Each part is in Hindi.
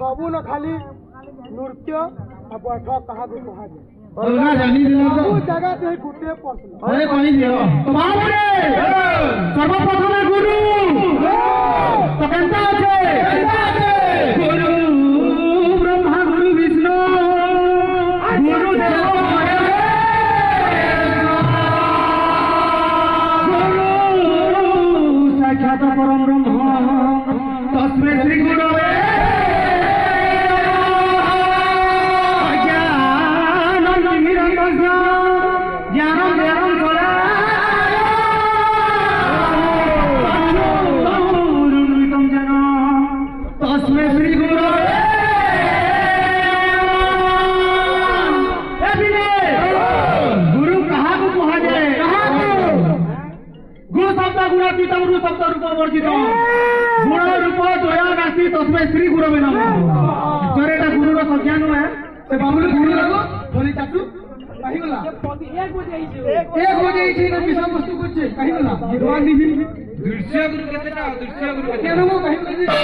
सबू न खाली नृत्य बैठक कहा सब जगह से गुटे सर्वप्रथम गुरु गुरु ब्रह्मा गुरु विष्णु गुरु साक्षात परम ब्रह्म तस्मै श्री गुरवे गुण रूप दया नास्ति तस्मै श्री गुरवे नमः जरेटा गुरुर संज्ञा नुहे से बाबुल गुरु लागो थोड़ी चाटू कहि गला एक बजे इछि न विषय वस्तु कुछ कहि गला भगवान निधि दृश्य गुरु केतेटा दृश्य गुरु केतेटा नो कहि गला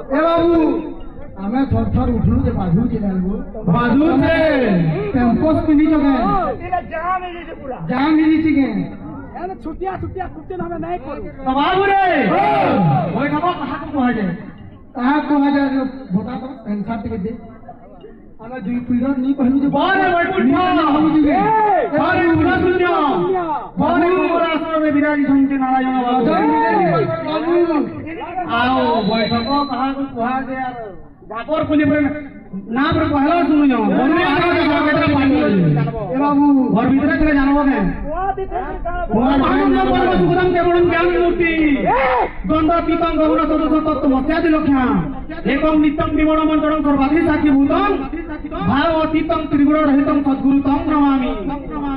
ए बाबू हमें थर थर उठलु जे बाधु जे डालबो बाधु से कैंपस पिनी जगह एला जाम हे जे पूरा जाम हे जे के यार छुट्टिया कुछ हमें नहीं करू बाबू रे ओए खबो कहा को जाए बता दो पेंसा टिके दे हमें दुई पीरियड नहीं कहलु जे बारे बैठा हम जुगे बारे उड़ा सुनियो बारे मोरा आश्रम में विराजी संत नारायण बाबू आओ बैठो कहा को जाए यार जापर पुनी पर नाम रे कहला सुनियो बने आगे केतरा पानी ए बाबू घर भीतर चले जानबो के सुखदम केवलम ज्ञान मूर्ति दंड पीतम गौर सदस्य तत्व मत्यादि लक्ष्या एकम नित्यम विमण मंत्रणम सर्वाधि साक्षी भूतम भाव अतीतम त्रिगुण रहितम सद्गुरु तम नमामि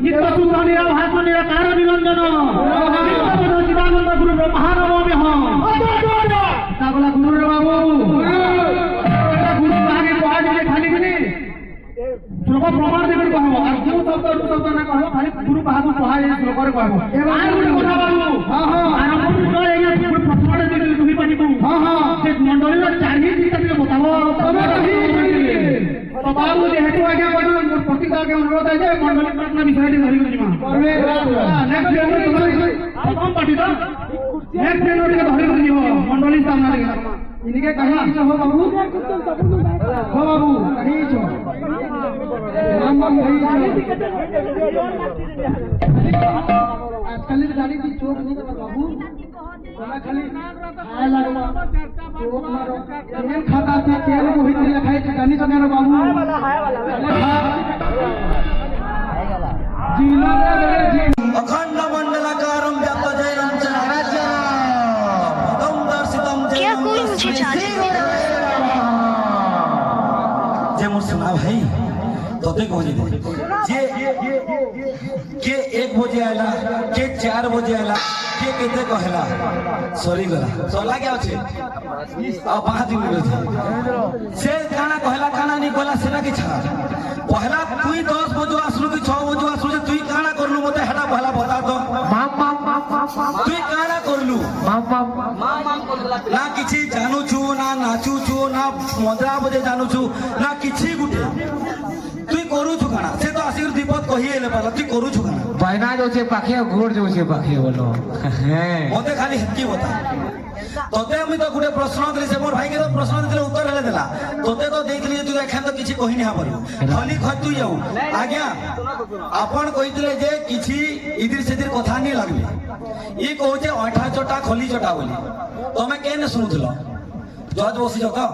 नित्य शुद्ध निराभास निराकार निरंजन चिदानंद गुरु ब्रह्मा नमामि हम ताबला गुरु रे बाबू गुरु आगे पहाड़ के खाली के श्लोक प्रमाण देकर कहबो और जो शब्द ना कहबो खाली गुरु बाबू पहाड़ श्लोक रे कहबो एबार गुरु কথা बाबू हां हां आरंभ कर एया गुरु प्रश्न दे दुही पानी को हां हां से मंडली रो चारही दिन तक बताबो तबे कही तो बाबू जेहेतु आगे बोलो प्रतिका के अनुरोध है जे मंडली प्रश्न विषय धरि जिमा करबे नेक्स्ट डे प्रथम पार्टी तो नेक्स्ट डे के धरि जिमा मंडली सामने लगे इनके कहीं हो बाबू हो बाबू कहीं छो राम राम कहीं आजकल गाड़ी की चोक नहीं कर बाबू हमरा खाली आए लागो चोक मारो तेल खाता थे तेल मोहित लिखाए के गानी सने रो बाबू हाय वाला जिला रे अखंड मंडलाकारं व्याप्त जयं चराचरं पदं दर्शितं क्या कोई मुझे चाहते जे मोर सुना भाई तोते कहली दे जे के 1 बजे आला के 4 बजे आला के केते कहला सॉरी गला सोला क्या अछि आ 5 दिन रहे से काना कहला काना नहीं गला सेना के छा पहला तुई 10 बजे आसलु कि 6 बजे आसलु तुई काना करलु मते हेडा पहला बता दो तुई काना करलु ना किछि जानू छु ना नाचू छु ना 15 बजे जानू छु ना किछि गुटे तुई करू छु काना से तो आसिर दीपक कहि एले पाला तुई करू छु काना बहना जो छे पाखे गोड़ जो छे पाखे बोलो मते खाली हेकी बता तोते हम तो गुटे प्रश्न देली से मोर भाई के तो प्रश्न देले उत्तर हेले देला तोते तो देइतली तू एखन तो किछि कहि नहीं पारू खाली खतु जाऊ आज्ञा आपण कहितले जे किछि इदिर सेदिर कथा नहीं लागले ई कहूचे अठा चोटा खोली चोटा बोली तमे केने सुनुथलो जज बसी जका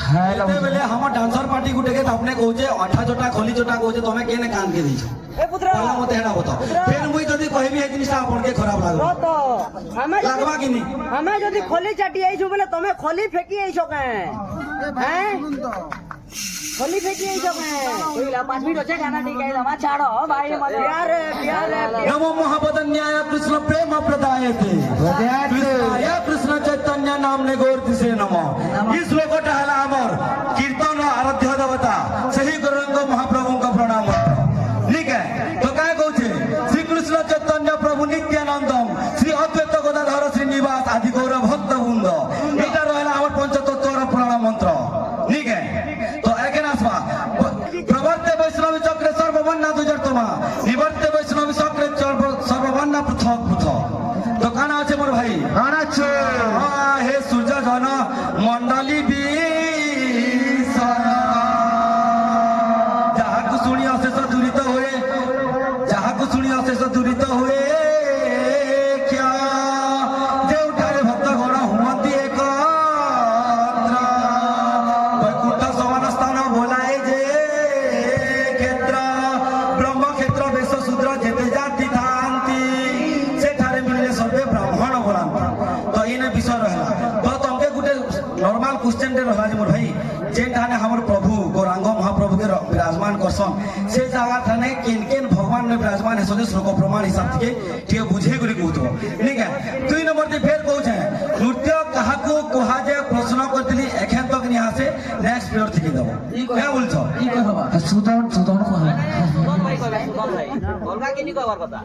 हाय बेले हम डांसर पार्टी गुटे के अपने कहूचे अठा चोटा खोली चोटा कहूचे तमे केने कान के दैछ ए पुत्रा पहला मते हेडा बता फिर मुई जदी कहबी ए जिनिस आपण के खराब लागो तो हमें लागबा कि नहीं हमें जदी खोली चाटी आइछु बोले तमे खोली फेकी आइछो के हैं खोली फेकी आइछो के ओइला 5 मिनिट होचे गाना ठीक है मा छाड़ो भाई प्यार नमो महापद न्याय कृष्ण प्रेम प्रदायते कृष्णाय कृष्ण चैतन्य नामने गोरति से नमो इस लोकटा हला हमर कीर्तन आराध्य देवता सही गुरुंग महाप्रभु का प्रणाम ठीक है। নিবাস আদি গৌর ভক্ত বৃন্দ এটা রহিলা আমার পঞ্চতত্ত্বর পুরাণ মন্ত্র ঠিক তো এখানে আসবা প্রবর্তে বৈষ্ণবী চক্রে সর্ববর্ণা দুজর্তমা নিবর্তে বৈষ্ণবী চক্রে সর্ববর্ণা পৃথক পৃথক তো কানা আছে মোর ভাই আনাচ্ছে হে সূর্য জন মন্ডলী যাহাକୁ শুনি অশেষ দূরিত ହୁଏ ଯାହାକୁ ଶୁଣି ଅଶେଷ ଦୂରିତ ହୁଏ କ୍ୟା ଯେଉଁଠାରେ ଭକ୍ତଗଣ ହୁଅନ୍ତି ଏକତ୍ର ବୈକୁଣ୍ଠ ସମାନ ସ୍ଥାନ ବୋଲାଏ ଯେ କ୍ଷେତ୍ର ବ୍ରହ୍ମକ୍ଷେତ୍ର ବେଶ ଶୂଦ୍ର ଯେତେ ଜାତି ଥାନ୍ତି ସେଠାରେ ମିଳିଲେ ସର୍ବେ ବ୍ରାହ୍ମଣ ବୋଲାନ୍ତି ତ ଏଇନେ ବିଷୟ ରହିଲା ତ ତମକେ ଗୋଟେ ନର୍ମାଲ କ୍ୱେଶ୍ଚେନ୍ ରହିଲା ଯେ ମୋର ଭାଇ जेठाने हमर प्रभु गौरांग महाप्रभु के विराजमान करसन से जगह ठाने केन केन भगवान ने विराजमान है सोने श्लोक प्रमाण हिसाब के टिके बुझे गुली कहतो ठीक है 2 नंबर ते फेर कहू छे नृत्य कहा को कहा जे प्रश्न करतली एखन तक नि आसे नेक्स्ट पीरियड थी दबो क्या बोलछो কি কই হবা সুদন সুদন কহ সুদন ভাই কইবা সুদন ভাই অলগা কি নি কইবার কথা